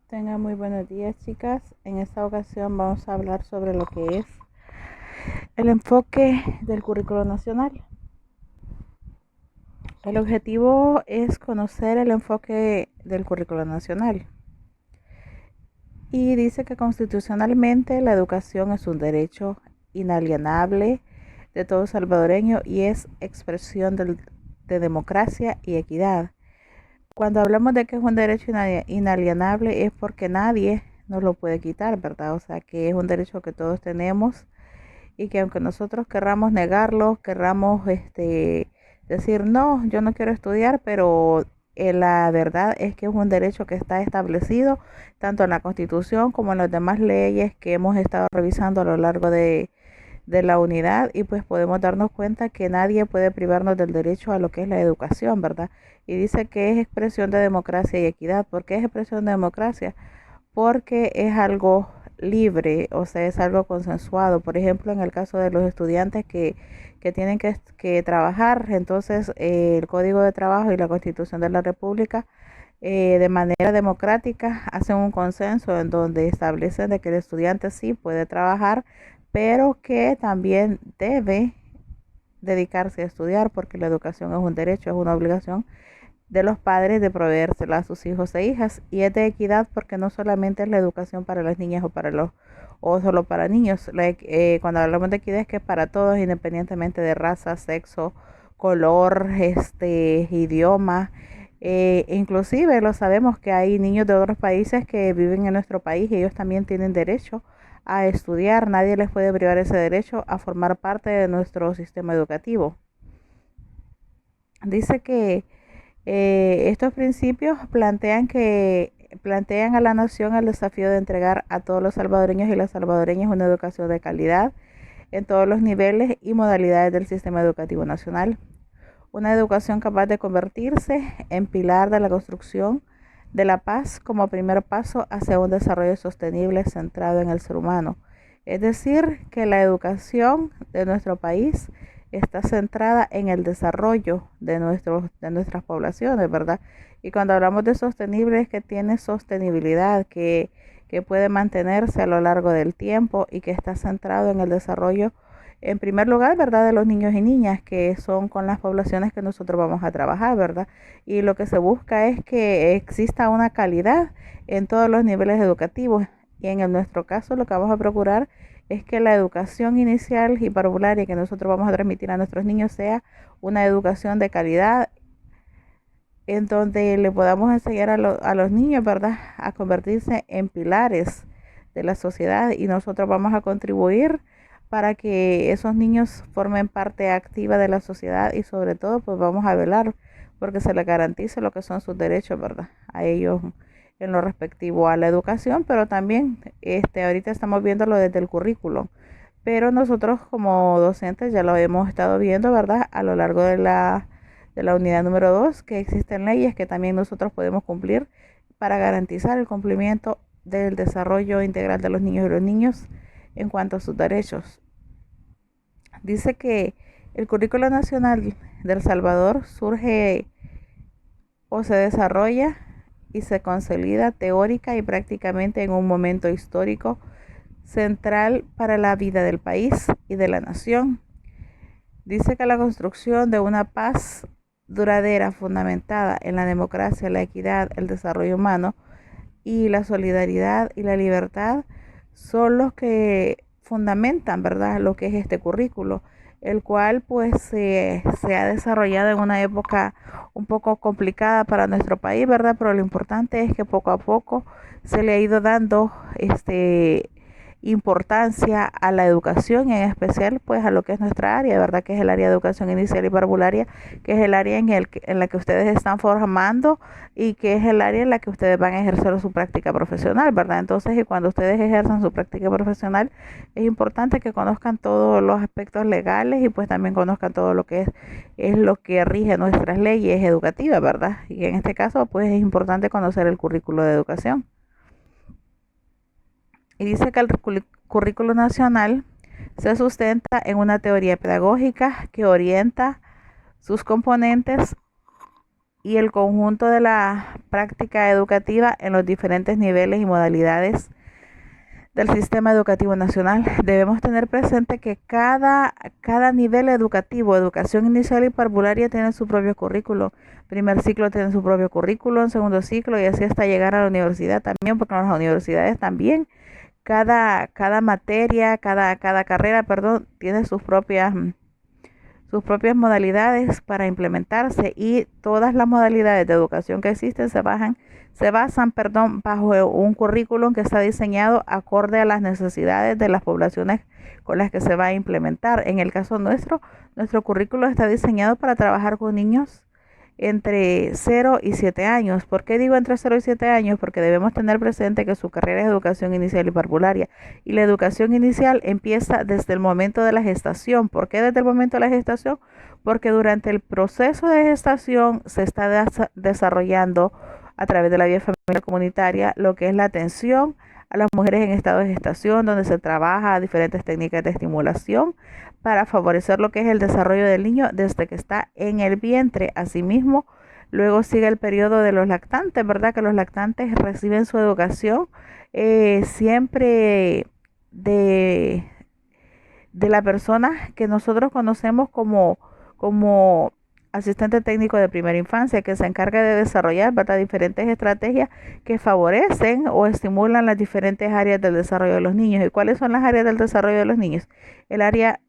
Tengan muy buenos días, chicas. En esta ocasión vamos a hablar sobre lo que es el enfoque del currículo nacional. El objetivo es conocer el enfoque del currículo nacional. Y dice que constitucionalmente la educación es un derecho inalienable de todo salvadoreño y es expresión de democracia y equidad. Cuando hablamos de que es un derecho inalienable es porque nadie nos lo puede quitar, ¿verdad? O sea, que es un derecho que todos tenemos y que aunque nosotros querramos negarlo, querramos decir, no, yo no quiero estudiar, pero la verdad es que es un derecho que está establecido tanto en la Constitución como en las demás leyes que hemos estado revisando a lo largo de la unidad, y pues podemos darnos cuenta que nadie puede privarnos del derecho a lo que es la educación, ¿verdad? Y dice que es expresión de democracia y equidad. ¿Por qué es expresión de democracia? Porque es algo libre, o sea, es algo consensuado. Por ejemplo, en el caso de los estudiantes que tienen que trabajar, entonces el Código de Trabajo y la Constitución de la República de manera democrática hacen un consenso en donde establecen de que el estudiante sí puede trabajar, pero que también debe dedicarse a estudiar porque la educación es un derecho, es una obligación de los padres de proveérsela a sus hijos e hijas, y es de equidad porque no solamente es la educación para las niñas o solo para niños. Cuando hablamos de equidad es que es para todos, independientemente de raza, sexo, color, idioma. Inclusive lo sabemos que hay niños de otros países que viven en nuestro país y ellos también tienen derecho a estudiar. Nadie les puede privar ese derecho a formar parte de nuestro sistema educativo. Dice que estos principios plantean a la nación el desafío de entregar a todos los salvadoreños y las salvadoreñas una educación de calidad en todos los niveles y modalidades del sistema educativo nacional. Una educación capaz de convertirse en pilar de la construcción de la paz como primer paso hacia un desarrollo sostenible centrado en el ser humano. Es decir, que la educación de nuestro país está centrada en el desarrollo de nuestras poblaciones, ¿verdad? Y cuando hablamos de sostenible es que tiene sostenibilidad, que puede mantenerse a lo largo del tiempo y que está centrado en el desarrollo, en primer lugar, ¿verdad?, de los niños y niñas, que son con las poblaciones que nosotros vamos a trabajar, ¿verdad? Y lo que se busca es que exista una calidad en todos los niveles educativos. Y en nuestro caso lo que vamos a procurar es que la educación inicial y parvularia que nosotros vamos a transmitir a nuestros niños sea una educación de calidad en donde le podamos enseñar a los niños, ¿verdad?, a convertirse en pilares de la sociedad, y nosotros vamos a contribuir para que esos niños formen parte activa de la sociedad, y sobre todo pues vamos a velar porque se les garantice lo que son sus derechos, ¿verdad?, a ellos en lo respectivo a la educación, pero también ahorita estamos viéndolo desde el currículo, pero nosotros como docentes ya lo hemos estado viendo, ¿verdad?, a lo largo de la unidad número 2, que existen leyes que también nosotros podemos cumplir para garantizar el cumplimiento del desarrollo integral de los niños y los niños en cuanto a sus derechos. Dice que el currículo nacional de El Salvador surge o se desarrolla y se consolida teórica y prácticamente en un momento histórico central para la vida del país y de la nación. Dice que la construcción de una paz duradera fundamentada en la democracia, la equidad, el desarrollo humano y la solidaridad y la libertad son los que fundamentan, ¿verdad?, lo que es este currículo, el cual pues se ha desarrollado en una época un poco complicada para nuestro país, ¿verdad? Pero lo importante es que poco a poco se le ha ido dando importancia a la educación, en especial pues a lo que es nuestra área, ¿verdad?, que es el área de educación inicial y parvularia, que es el área en la que ustedes están formando y que es el área en la que ustedes van a ejercer su práctica profesional, ¿verdad? Entonces, y cuando ustedes ejerzan su práctica profesional, es importante que conozcan todos los aspectos legales y pues también conozcan todo lo que es lo que rige nuestras leyes educativas, ¿verdad? Y en este caso, pues es importante conocer el currículo de educación. Y dice que el currículo nacional se sustenta en una teoría pedagógica que orienta sus componentes y el conjunto de la práctica educativa en los diferentes niveles y modalidades del sistema educativo nacional. Debemos tener presente que cada nivel educativo, educación inicial y parvularia, tiene su propio currículo. Primer ciclo tiene su propio currículo, en segundo ciclo y así hasta llegar a la universidad también, porque en las universidades también cada materia, cada carrera, perdón, tiene sus propias modalidades para implementarse, y todas las modalidades de educación que existen se basan, perdón, bajo un currículum que está diseñado acorde a las necesidades de las poblaciones con las que se va a implementar. En el caso nuestro currículo está diseñado para trabajar con niños entre 0 y 7 años. ¿Por qué digo entre 0 y 7 años? Porque debemos tener presente que su carrera es educación inicial y parvularia. Y la educación inicial empieza desde el momento de la gestación. ¿Por qué desde el momento de la gestación? Porque durante el proceso de gestación se está desarrollando a través de la vía familiar comunitaria lo que es la atención a las mujeres en estado de gestación, donde se trabaja diferentes técnicas de estimulación para favorecer lo que es el desarrollo del niño desde que está en el vientre. Asimismo, luego sigue el periodo de los lactantes, ¿verdad? Que los lactantes reciben su educación siempre de, de la persona que nosotros conocemos como asistente técnico de primera infancia, que se encarga de desarrollar, ¿verdad?, diferentes estrategias que favorecen o estimulan las diferentes áreas del desarrollo de los niños. ¿Y cuáles son las áreas del desarrollo de los niños? El área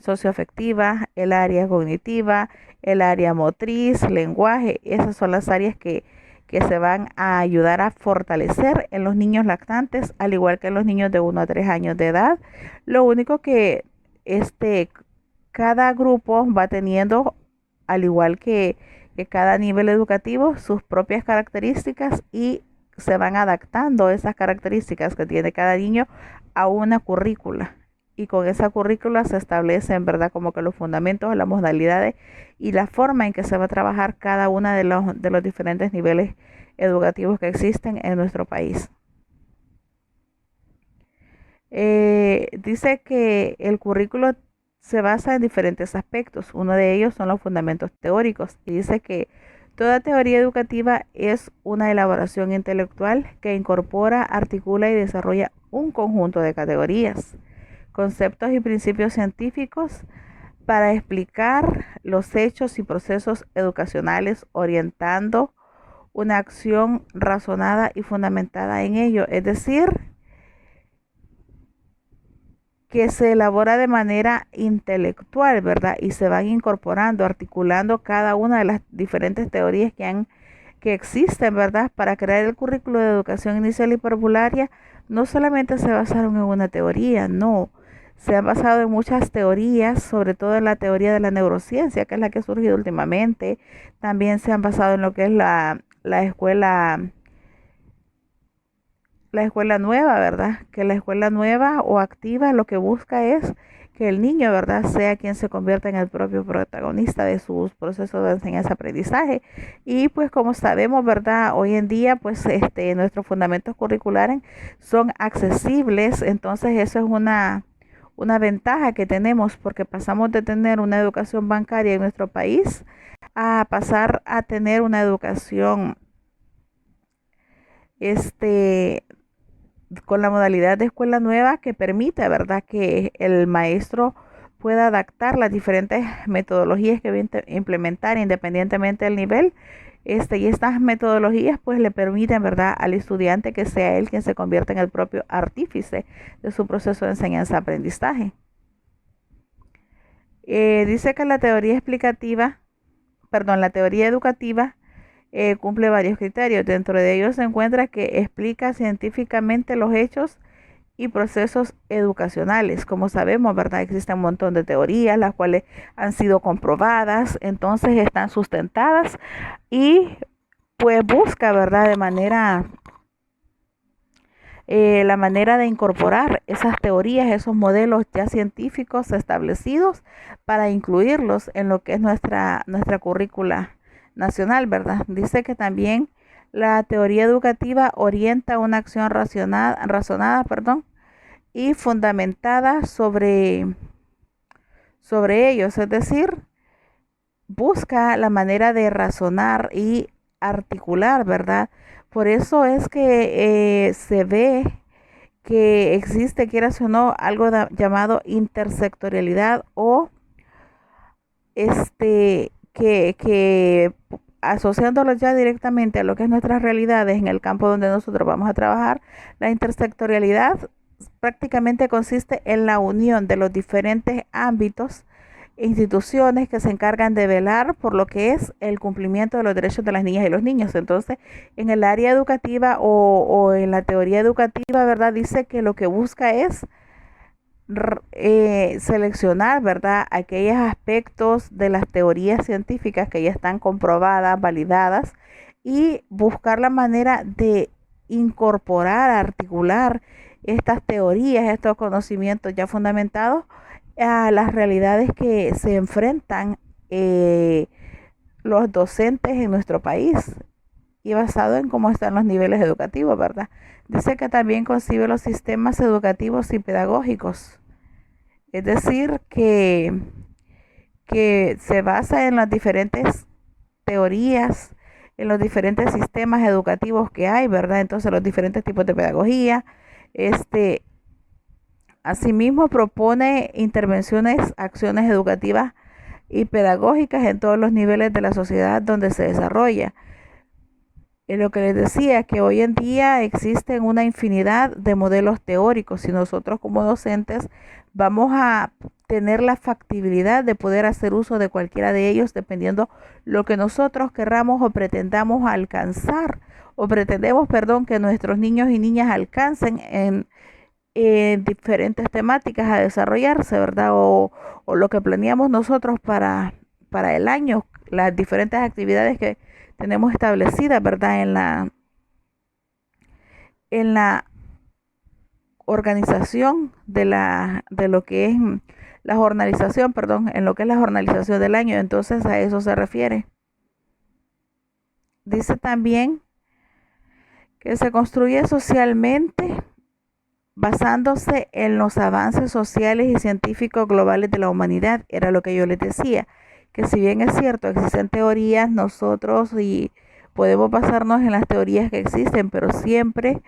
socioafectiva, el área cognitiva, el área motriz, lenguaje. Esas son las áreas que se van a ayudar a fortalecer en los niños lactantes, al igual que en los niños de 1 a 3 años de edad. Lo único que cada grupo va teniendo, al igual que cada nivel educativo, sus propias características, y se van adaptando esas características que tiene cada niño a una currícula. Y con esa currícula se establecen, ¿verdad?, como que los fundamentos, las modalidades y la forma en que se va a trabajar cada uno de los diferentes niveles educativos que existen en nuestro país. Dice que el currículo se basa en diferentes aspectos. Uno de ellos son los fundamentos teóricos, y dice que toda teoría educativa es una elaboración intelectual que incorpora, articula y desarrolla un conjunto de categorías, conceptos y principios científicos para explicar los hechos y procesos educacionales, orientando una acción razonada y fundamentada en ello. Es decir, que se elabora de manera intelectual, ¿verdad? Y se van incorporando, articulando cada una de las diferentes teorías que existen, ¿verdad? Para crear el currículo de educación inicial y parvularia, no solamente se basaron en una teoría, no. Se han basado en muchas teorías, sobre todo en la teoría de la neurociencia, que es la que ha surgido últimamente. También se han basado en lo que es la escuela nueva, ¿verdad? Que la escuela nueva o activa lo que busca es que el niño, ¿verdad?, sea quien se convierta en el propio protagonista de sus procesos de enseñanza-aprendizaje. Y pues como sabemos, ¿verdad?, hoy en día pues nuestros fundamentos curriculares son accesibles. Entonces eso es una ventaja que tenemos, porque pasamos de tener una educación bancaria en nuestro país a pasar a tener una educación este con la modalidad de escuela nueva, que permite, ¿verdad?, que el maestro pueda adaptar las diferentes metodologías que va a implementar independientemente del nivel. Y estas metodologías pues le permiten, ¿verdad?, al estudiante que sea él quien se convierta en el propio artífice de su proceso de enseñanza-aprendizaje. Dice que la teoría la teoría educativa cumple varios criterios. Dentro de ellos se encuentra que explica científicamente los hechos y procesos educacionales. Como sabemos, ¿verdad?, existen un montón de teorías, las cuales han sido comprobadas, entonces están sustentadas, y pues busca, ¿verdad?, la manera de incorporar esas teorías, esos modelos ya científicos establecidos, para incluirlos en lo que es nuestra currícula nacional, ¿verdad? Dice que también la teoría educativa orienta una acción razonada, perdón, y fundamentada sobre ellos. Es decir, busca la manera de razonar y articular, ¿verdad? Por eso es que se ve que existe, quieras o no, algo llamado intersectorialidad o que asociándolo ya directamente a lo que es nuestras realidades en el campo donde nosotros vamos a trabajar, la intersectorialidad prácticamente consiste en la unión de los diferentes ámbitos e instituciones que se encargan de velar por lo que es el cumplimiento de los derechos de las niñas y los niños. Entonces, en el área educativa o en la teoría educativa, ¿verdad? Dice que lo que busca es seleccionar, ¿verdad?, aquellos aspectos de las teorías científicas que ya están comprobadas, validadas, y buscar la manera de incorporar, articular estas teorías, estos conocimientos ya fundamentados a las realidades que se enfrentan los docentes en nuestro país y basado en cómo están los niveles educativos, ¿verdad? Dice que también concibe los sistemas educativos y pedagógicos. Es decir, que se basa en las diferentes teorías, en los diferentes sistemas educativos que hay, ¿verdad? Entonces, los diferentes tipos de pedagogía. Este, Asimismo, propone intervenciones, acciones educativas y pedagógicas en todos los niveles de la sociedad donde se desarrolla. Es lo que les decía, que hoy en día existen una infinidad de modelos teóricos y nosotros como docentes vamos a tener la factibilidad de poder hacer uso de cualquiera de ellos dependiendo lo que nosotros querramos o pretendamos alcanzar o pretendemos, perdón, que nuestros niños y niñas alcancen en diferentes temáticas a desarrollarse, ¿verdad? O lo que planeamos nosotros para el año, las diferentes actividades que tenemos establecidas, ¿verdad? En la organización de lo que es la jornalización, perdón, en lo que es la jornalización del año. Entonces a eso se refiere. Dice también que se construye socialmente basándose en los avances sociales y científicos globales de la humanidad. Era lo que yo les decía, que si bien es cierto, existen teorías, nosotros y podemos basarnos en las teorías que existen, pero siempre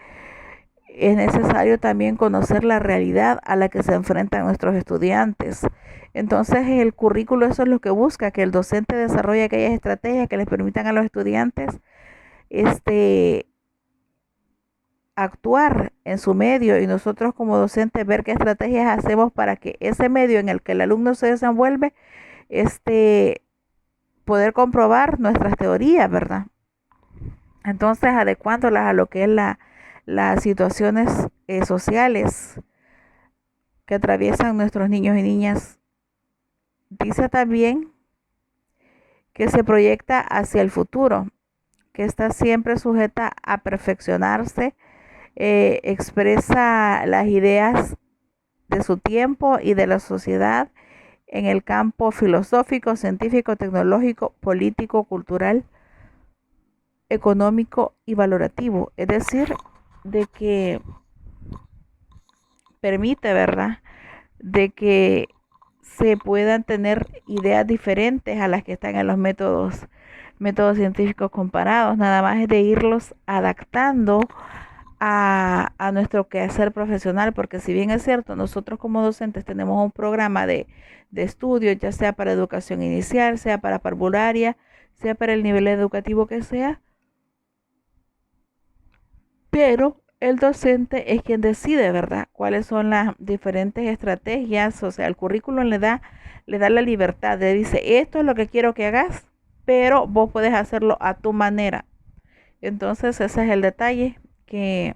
es necesario también conocer la realidad a la que se enfrentan nuestros estudiantes. Entonces el currículo eso es lo que busca, que el docente desarrolle aquellas estrategias que les permitan a los estudiantes actuar en su medio y nosotros como docentes ver qué estrategias hacemos para que ese medio en el que el alumno se desenvuelve, poder comprobar nuestras teorías, ¿verdad? Entonces adecuándolas a lo que es las situaciones sociales que atraviesan nuestros niños y niñas. Dice también que se proyecta hacia el futuro, que está siempre sujeta a perfeccionarse, expresa las ideas de su tiempo y de la sociedad en el campo filosófico, científico, tecnológico, político, cultural, económico y valorativo. Es decir, de que permite, ¿verdad?, de que se puedan tener ideas diferentes a las que están en los métodos científicos comparados. Nada más es de irlos adaptando a nuestro quehacer profesional, porque si bien es cierto, nosotros como docentes tenemos un programa de estudio, ya sea para educación inicial, sea para parvularia, sea para el nivel educativo que sea, pero el docente es quien decide, ¿verdad?, cuáles son las diferentes estrategias. O sea, el currículum le da la libertad, le dice, esto es lo que quiero que hagas, pero vos puedes hacerlo a tu manera. Entonces ese es el detalle que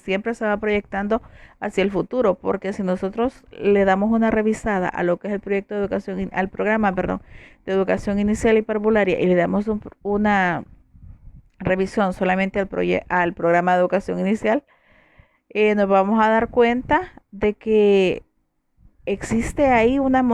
siempre se va proyectando hacia el futuro, porque si nosotros le damos una revisada a lo que es el proyecto de educación, al programa, perdón, de educación inicial y parvularia, y le damos una revisión solamente al programa de educación inicial, nos vamos a dar cuenta de que existe ahí un gran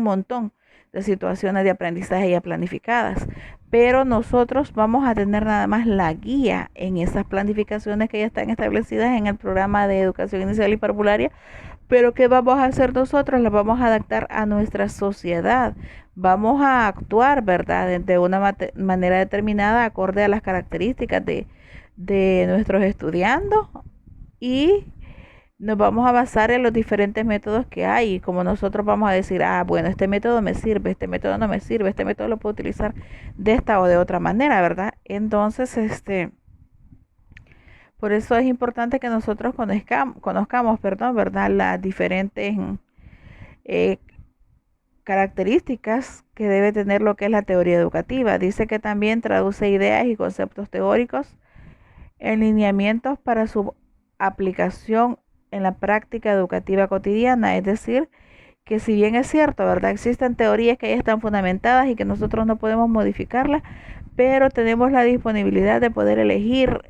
montón de situaciones de aprendizaje ya planificadas, pero nosotros vamos a tener nada más la guía en esas planificaciones que ya están establecidas en el programa de educación inicial y parvularia, Pero ¿qué vamos a hacer nosotros? Las vamos a adaptar a nuestra sociedad. Vamos a actuar, ¿verdad? De una manera determinada, acorde a las características de nuestros estudiandos y nos vamos a basar en los diferentes métodos que hay. Y como nosotros vamos a decir, ah, bueno, este método me sirve, este método no me sirve, este método lo puedo utilizar de esta o de otra manera, ¿verdad? Entonces, por eso es importante que nosotros conozcamos, perdón, ¿verdad? Las diferentes eh, características que debe tener lo que es la teoría educativa. Dice que también traduce ideas y conceptos teóricos en lineamientos para su aplicación en la práctica educativa cotidiana. Es decir, que si bien es cierto, ¿verdad? Existen teorías que ya están fundamentadas y que nosotros no podemos modificarlas, pero tenemos la disponibilidad de poder elegir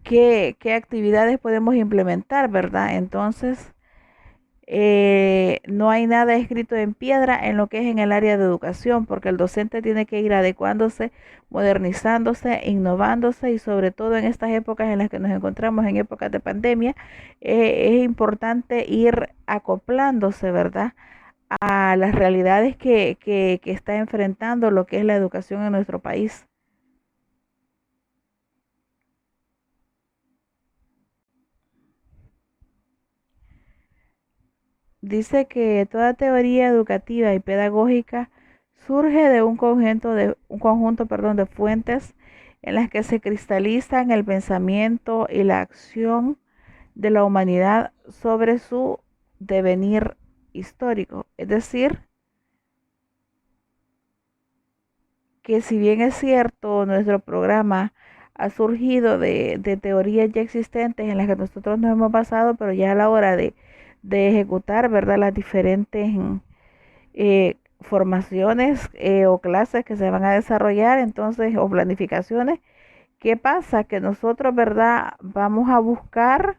qué actividades podemos implementar, ¿verdad? Entonces, no hay nada escrito en piedra en lo que es en el área de educación, porque el docente tiene que ir adecuándose, modernizándose, innovándose y sobre todo en estas épocas en las que nos encontramos, en épocas de pandemia, es importante ir acoplándose, ¿verdad? A las realidades que está enfrentando lo que es la educación en nuestro país. Dice que toda teoría educativa y pedagógica surge de un conjunto, de fuentes en las que se cristalizan el pensamiento y la acción de la humanidad sobre su devenir histórico. Es decir, que si bien es cierto, nuestro programa ha surgido de teorías ya existentes en las que nosotros nos hemos basado, pero ya a la hora de ejecutar, ¿verdad? Las diferentes formaciones o clases que se van a desarrollar, entonces, o planificaciones. ¿Qué pasa? Que nosotros, ¿verdad? Vamos a buscar